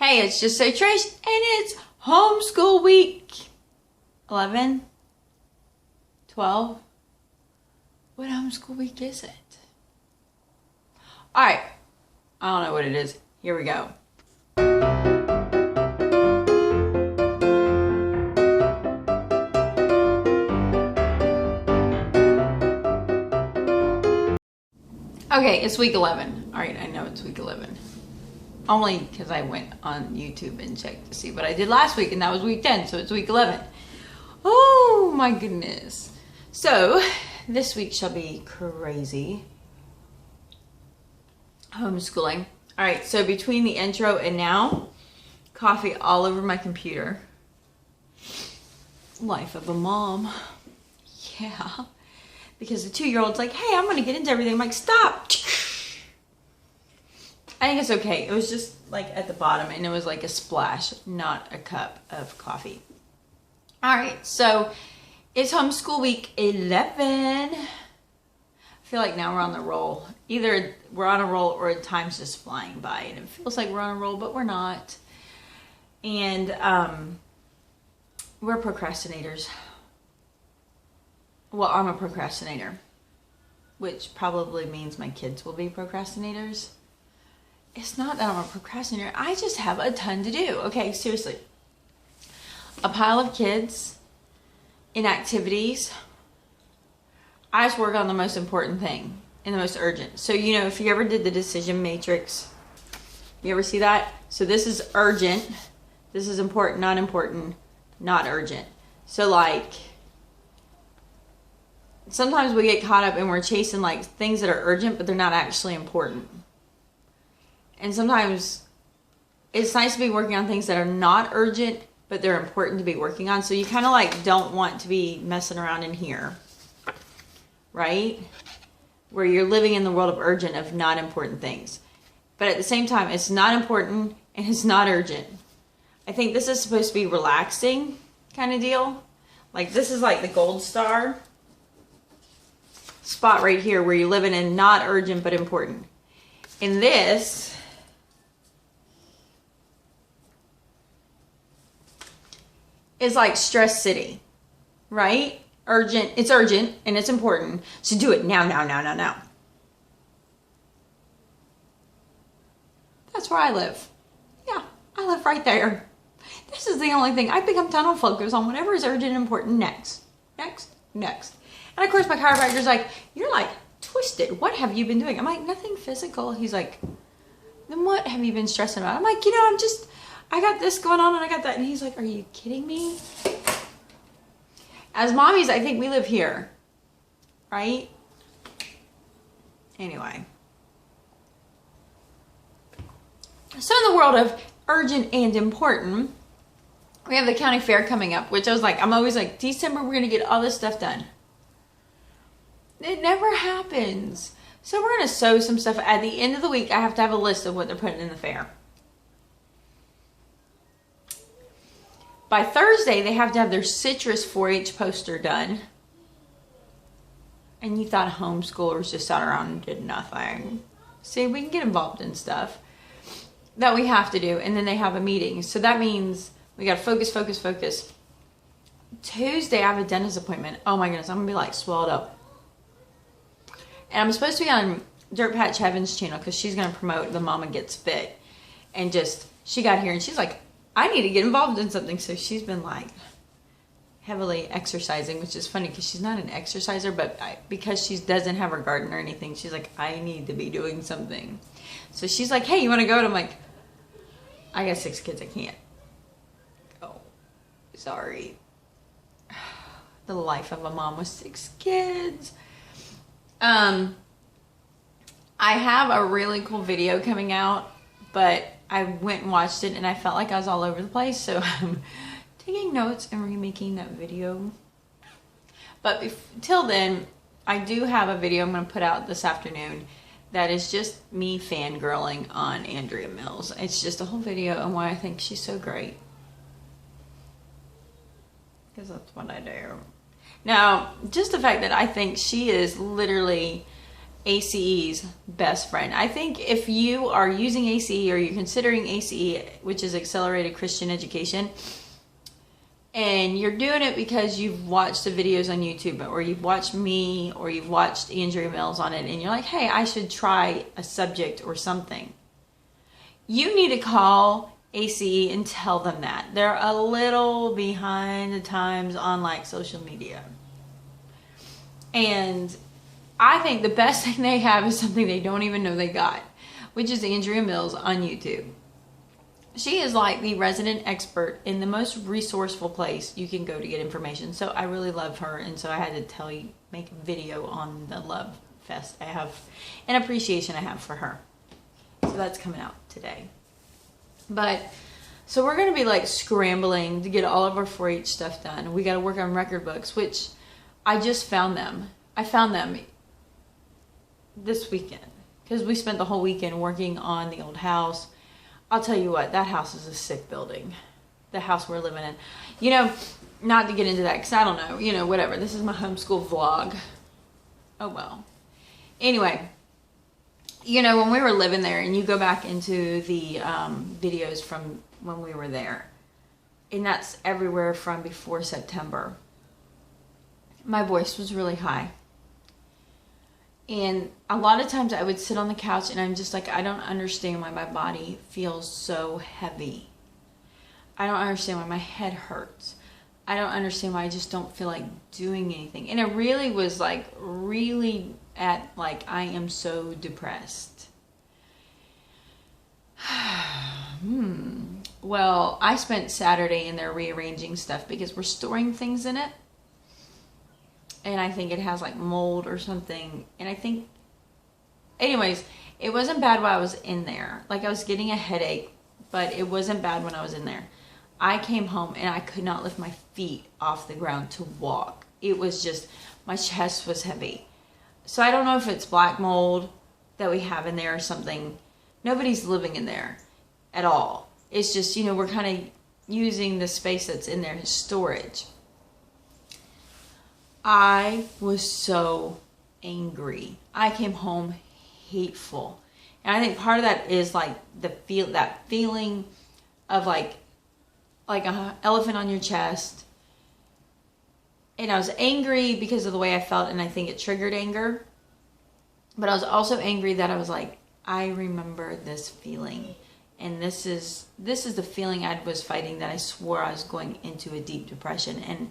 Hey, it's just so Trish, and it's homeschool week 11, 12. What homeschool week is it? All right, I don't know what it is. Here we go. Okay, it's week 11. All right, I know it's week 11. Only because I went on YouTube and checked to see what I did last week, and that was week 10, so it's week 11. Oh my goodness. So, this week shall be crazy. Homeschooling. All right, so between the intro and now, coffee all over my computer. Life of a mom. Yeah. Because the 2-year-old's like, hey, I'm going to get into everything. I'm like, stop. I think it's okay. It was just like at the bottom and it was like a splash, not a cup of coffee. All right, so it's homeschool week 11. I feel like now we're on the roll. Either we're on a roll or time's just flying by and it feels like we're on a roll, but we're not. And we're procrastinators. Well, I'm a procrastinator, which probably means my kids will be procrastinators. It's not that I'm a procrastinator. I just have a ton to do. Okay, seriously. A pile of kids in activities. I just work on the most important thing and the most urgent. So, you know, if you ever did the decision matrix, you ever see that? So this is urgent. This is important, not urgent. So like, sometimes we get caught up and we're chasing like things that are urgent, but they're not actually important. And sometimes it's nice to be working on things that are not urgent, but they're important to be working on. So you kind of like don't want to be messing around in here, right? Where you're living in the world of urgent, of not important things. But at the same time, it's not important and it's not urgent. I think this is supposed to be relaxing kind of deal. Like this is like the gold star spot right here where you're living in not urgent but important. In this is like stress city, right? Urgent, it's urgent and it's important. So do it now. That's where I live. Yeah, I live right there. This is the only thing. I become tunnel focused on whatever is urgent and important next. And of course my chiropractor's like, you're like twisted. What have you been doing? I'm like, nothing physical. He's like, then what have you been stressing about? I'm like, you know, I got this going on and I got that. And he's like, are you kidding me? As mommies, I think we live here, right? Anyway. So in the world of urgent and important, we have the county fair coming up, which I was like, I'm always like, December, we're going to get all this stuff done. It never happens. So we're going to sew some stuff. At the end of the week, I have to have a list of what they're putting in the fair. By Thursday, they have to have their citrus 4-H poster done. And you thought homeschoolers just sat around and did nothing. See, we can get involved in stuff that we have to do. And then they have a meeting. So that means we got to focus. Tuesday, I have a dentist appointment. Oh my goodness, I'm going to be like swelled up. And I'm supposed to be on Dirt Patch Heaven's channel because she's going to promote the Mama Gets Fit. And just, she got here and she's like, I need to get involved in something. So she's been like heavily exercising, which is funny because she's not an exerciser, but because she doesn't have her garden or anything, she's like, I need to be doing something. So she's like, hey, you want to go? And I'm like, I got 6 kids. I can't. Oh, sorry. The life of a mom with 6 kids. I have a really cool video coming out, but I went and watched it and I felt like I was all over the place. So I'm taking notes and remaking that video. But till then, I do have a video I'm going to put out this afternoon that is just me fangirling on Andrea Mills. It's just a whole video on why I think she's so great. Because that's what I do. Now, just the fact that I think she is literally ACE's best friend. I think if you are using ACE or you're considering ACE, which is Accelerated Christian Education, and you're doing it because you've watched the videos on YouTube, or you've watched me, or you've watched Andrea Mills on it, and you're like, hey, I should try a subject or something, you need to call ACE and tell them that. They're a little behind the times on like social media. And I think the best thing they have is something they don't even know they got, which is Andrea Mills on YouTube. She is like the resident expert in the most resourceful place you can go to get information. So I really love her, and so I had to make a video on the love fest I have, an appreciation I have for her. So that's coming out today. But so we're going to be like scrambling to get all of our 4-H stuff done. We got to work on record books, which I just found them. I found them this weekend because we spent the whole weekend working on the old house. I'll tell you what, that house is a sick building. The house we're living in. You know, not to get into that because I don't know, you know, whatever. This is my homeschool vlog. Oh well. Anyway, you know, when we were living there, and you go back into the videos from when we were there, and that's everywhere from before September, my voice was really high. And a lot of times I would sit on the couch and I'm just like, I don't understand why my body feels so heavy. I don't understand why my head hurts. I don't understand why I just don't feel like doing anything. And it really was like, really at like, I am so depressed. Well, I spent Saturday in there rearranging stuff because we're storing things in it. And I think it has like mold or something. And I think, anyways, it wasn't bad while I was in there. Like I was getting a headache, but it wasn't bad when I was in there. I came home and I could not lift my feet off the ground to walk. It was just, my chest was heavy. So I don't know if it's black mold that we have in there or something. Nobody's living in there at all. It's just, you know, we're kind of using the space that's in there as storage. I was so angry. I came home hateful. And I think part of that is like that feeling of like an elephant on your chest. And I was angry because of the way I felt, and I think it triggered anger. But I was also angry that I was like, I remember this feeling. And this is the feeling I was fighting, that I swore I was going into a deep depression. And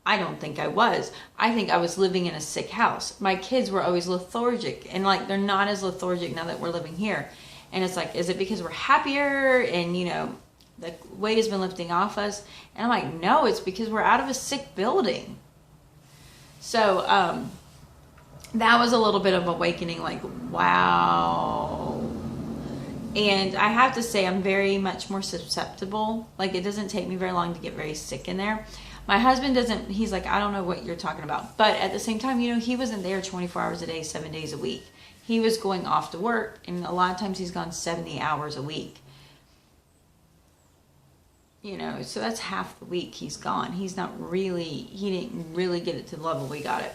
I don't think I was. I think I was living in a sick house. My kids were always lethargic, and like they're not as lethargic now that we're living here. And it's like, is it because we're happier and, you know, the weight has been lifting off us? And I'm like, no, it's because we're out of a sick building. So that was a little bit of awakening, like, wow. And I have to say, I'm very much more susceptible. Like, it doesn't take me very long to get very sick in there. My husband doesn't, he's like, I don't know what you're talking about. But at the same time, you know, he wasn't there 24 hours a day, 7 days a week. He was going off to work, and a lot of times he's gone 70 hours a week. You know, so that's half the week he's gone. He didn't really get it to the level we got it.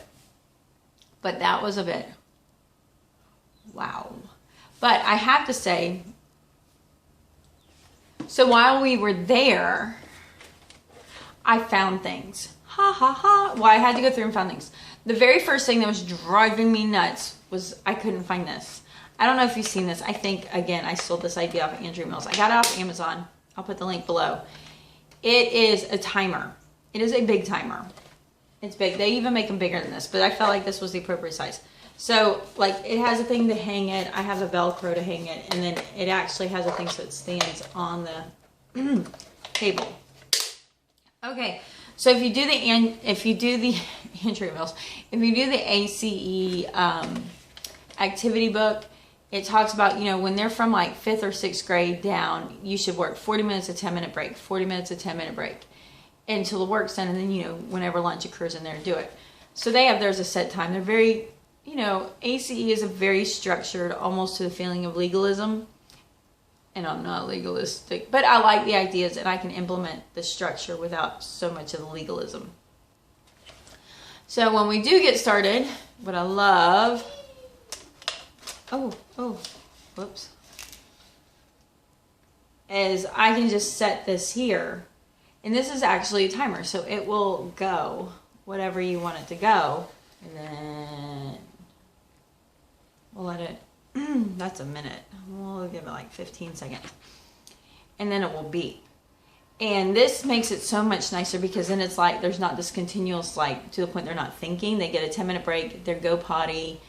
But that was a bit, wow. But I have to say, so while we were there, I found things. Ha ha ha. Well, I had to go through and find things. The very first thing that was driving me nuts was I couldn't find this. I don't know if you've seen this. I think, again, I sold this idea off of Andrea Mills. I got it off Amazon. I'll put the link below. It is a timer. It is a big timer. It's big. They even make them bigger than this, but I felt like this was the appropriate size. So, like, it has a thing to hang it. I have a Velcro to hang it, and then it actually has a thing so it stands on the table. Okay, so if you do the Andrea Mills, if you do the ACE activity book, it talks about, you know, when they're from like 5th or 6th grade down, you should work 40 minutes, a 10-minute break, 40 minutes, a 10-minute break until the work's done, and then, you know, whenever lunch occurs in there, do it. So there's a set time. They're very, you know, ACE is a very structured, almost to the feeling of legalism. And I'm not legalistic, but I like the ideas, and I can implement the structure without so much of the legalism. So when we do get started, what I love whoops, is I can just set this here. And this is actually a timer, so it will go whatever you want it to go. And then we'll let it, that's a minute. We'll give it like 15 seconds. And then it will beep. And this makes it so much nicer because then it's like there's not this continuous, like, to the point they're not thinking. They get a 10-minute break, they go potty.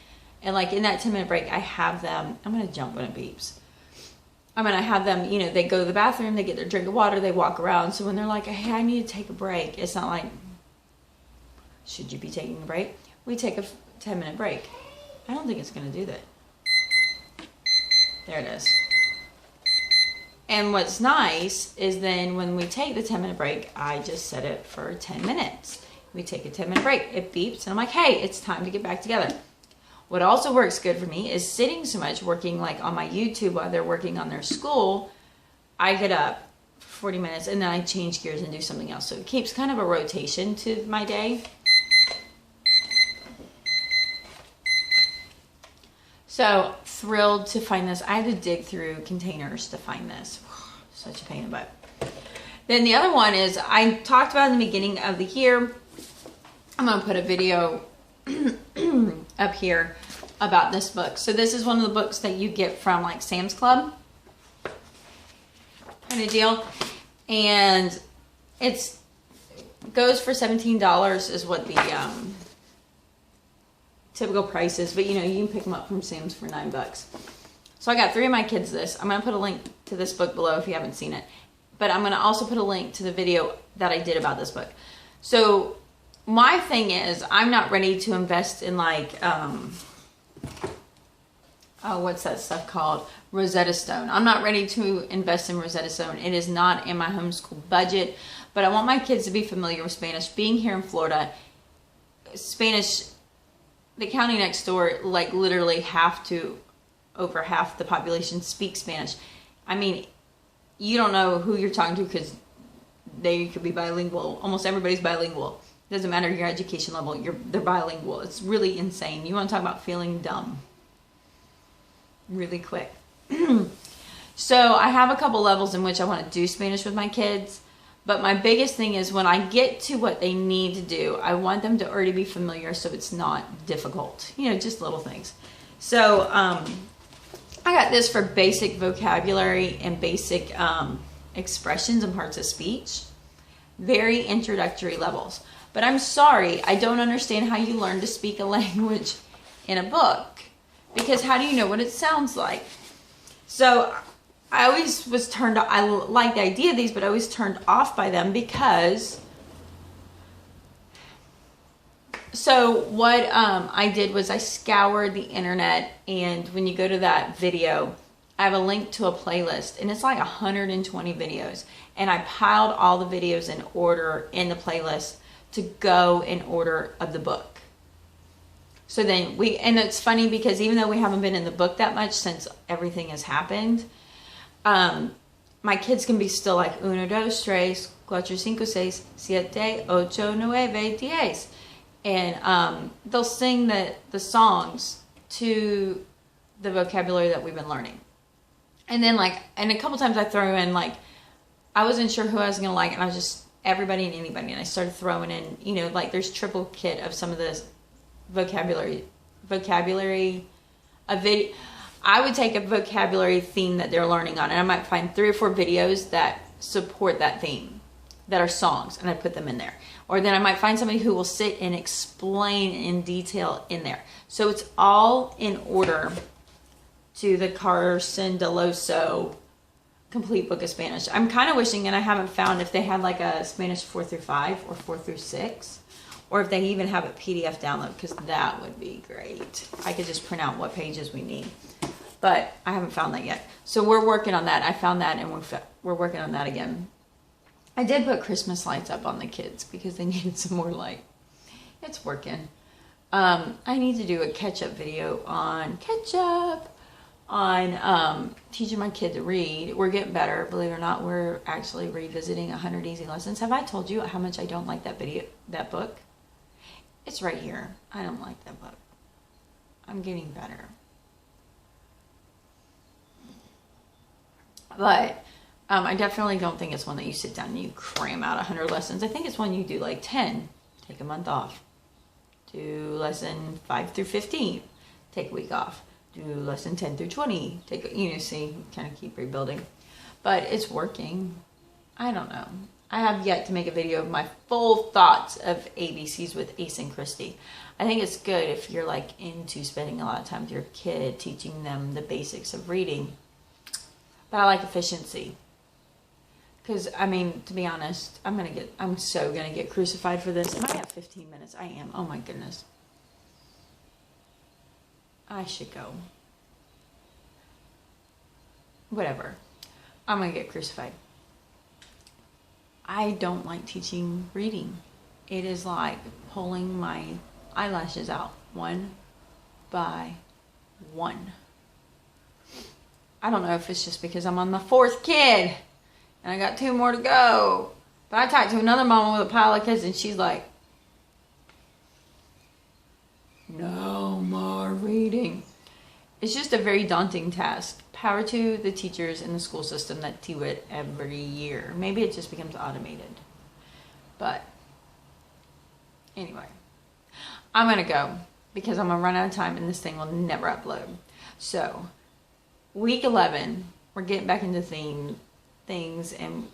And like in that 10-minute break, I have them, I'm going to jump when it beeps. I mean, I have them, you know, they go to the bathroom, they get their drink of water, they walk around. So when they're like, hey, I need to take a break, it's not like, should you be taking a break? We take a 10-minute break. I don't think it's going to do that. There it is. And what's nice is then when we take the 10-minute break, I just set it for 10 minutes. We take a 10-minute break. It beeps, and I'm like, hey, it's time to get back together. What also works good for me is sitting so much, working like on my YouTube while they're working on their school. I get up for 40 minutes, and then I change gears and do something else. So it keeps kind of a rotation to my day. So thrilled to find this. I had to dig through containers to find this. Such a pain in the butt. Then the other one is, I talked about in the beginning of the year. I'm going to put a video up here about this book. So this is one of the books that you get from like Sam's Club kind of deal. And it goes for $17 is what the typical price is, but you know, you can pick them up from Sam's for $9. So I got 3 of my kids this. I'm going to put a link to this book below if you haven't seen it, but I'm going to also put a link to the video that I did about this book. So my thing is, I'm not ready to invest in like, what's that stuff called? Rosetta Stone. I'm not ready to invest in Rosetta Stone. It is not in my homeschool budget, but I want my kids to be familiar with Spanish. Being here in Florida, Spanish, the county next door, like literally over half the population speaks Spanish. I mean, you don't know who you're talking to because they could be bilingual. Almost everybody's bilingual. Doesn't matter your education level, they're bilingual. It's really insane. You want to talk about feeling dumb really quick. So I have a couple levels in which I want to do Spanish with my kids. But my biggest thing is when I get to what they need to do, I want them to already be familiar so it's not difficult. You know, just little things. So I got this for basic vocabulary and basic expressions and parts of speech. Very introductory levels. But I'm sorry, I don't understand how you learn to speak a language in a book. Because how do you know what it sounds like? So I always was turned off. I like the idea of these, but I was turned off by them because. So what I did was I scoured the internet, and when you go to that video, I have a link to a playlist, and it's like 120 videos, and I piled all the videos in order in the playlist to go in order of the book. So then and it's funny because even though we haven't been in the book that much since everything has happened, my kids can be still like 1, 2, 3, 4, 5, 6, 7, 8, 9, 10. And they'll sing the songs to the vocabulary that we've been learning. And then and a couple times I throw in I wasn't sure who I was going to like, and I was just everybody and anybody. And I started throwing in, you know, there's triple kit of some of this vocabulary, a video. I would take a vocabulary theme that they're learning on, and I might find 3 or 4 videos that support that theme, that are songs, and I put them in there. Or then I might find somebody who will sit and explain in detail in there. So it's all in order to the Carson Deloso Complete Book of Spanish. I'm kind of wishing, and I haven't found if they had a Spanish 4 through 5 or 4 through 6, or if they even have a PDF download, because that would be great. I could just print out what pages we need. But I haven't found that yet. So we're working on that. I found that, and we're working on that again. I did put Christmas lights up on the kids because they needed some more light. It's working. I need to do a catch-up video on teaching my kid to read. We're getting better. Believe it or not, we're actually revisiting 100 Easy Lessons. Have I told you how much I don't like that book? It's right here. I don't like that book. I'm getting better. But I definitely don't think it's one that you sit down and you cram out 100 lessons. I think it's one you do like 10, take a month off. Do lesson 5 through 15, take a week off. Do lesson 10 through 20, take see, kind of keep rebuilding. But it's working. I don't know. I have yet to make a video of my full thoughts of ABCs with Ace and Christy. I think it's good if you're like into spending a lot of time with your kid, teaching them the basics of reading. But I like efficiency. Because, I mean, to be honest, I'm so going to get crucified for this. And I have 15 minutes. I am. Oh my goodness. I should go. Whatever. I'm going to get crucified. I don't like teaching reading. It is like pulling my eyelashes out one by one. I don't know if it's just because I'm on the 4th kid and I got 2 more to go. But I talked to another mama with a pile of kids and she's like, no more reading. It's just a very daunting task. Power to the teachers in the school system that do it every year. Maybe it just becomes automated. But anyway, I'm going to go because I'm going to run out of time and this thing will never upload. So week 11, we're getting back into things, and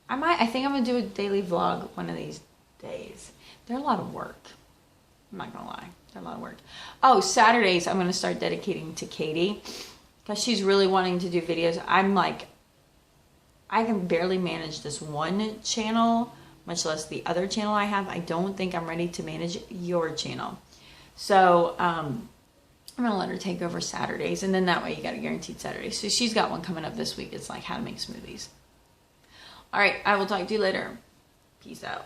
I think I'm going to do a daily vlog one of these days. They're a lot of work. I'm not going to lie. They're a lot of work. Oh, Saturdays I'm going to start dedicating to Katie because she's really wanting to do videos. I'm like, I can barely manage this one channel, much less the other channel I have. I don't think I'm ready to manage your channel. So, I'm going to let her take over Saturdays, and then that way you got a guaranteed Saturday. So she's got one coming up this week. It's like how to make smoothies. All right, I will talk to you later. Peace out.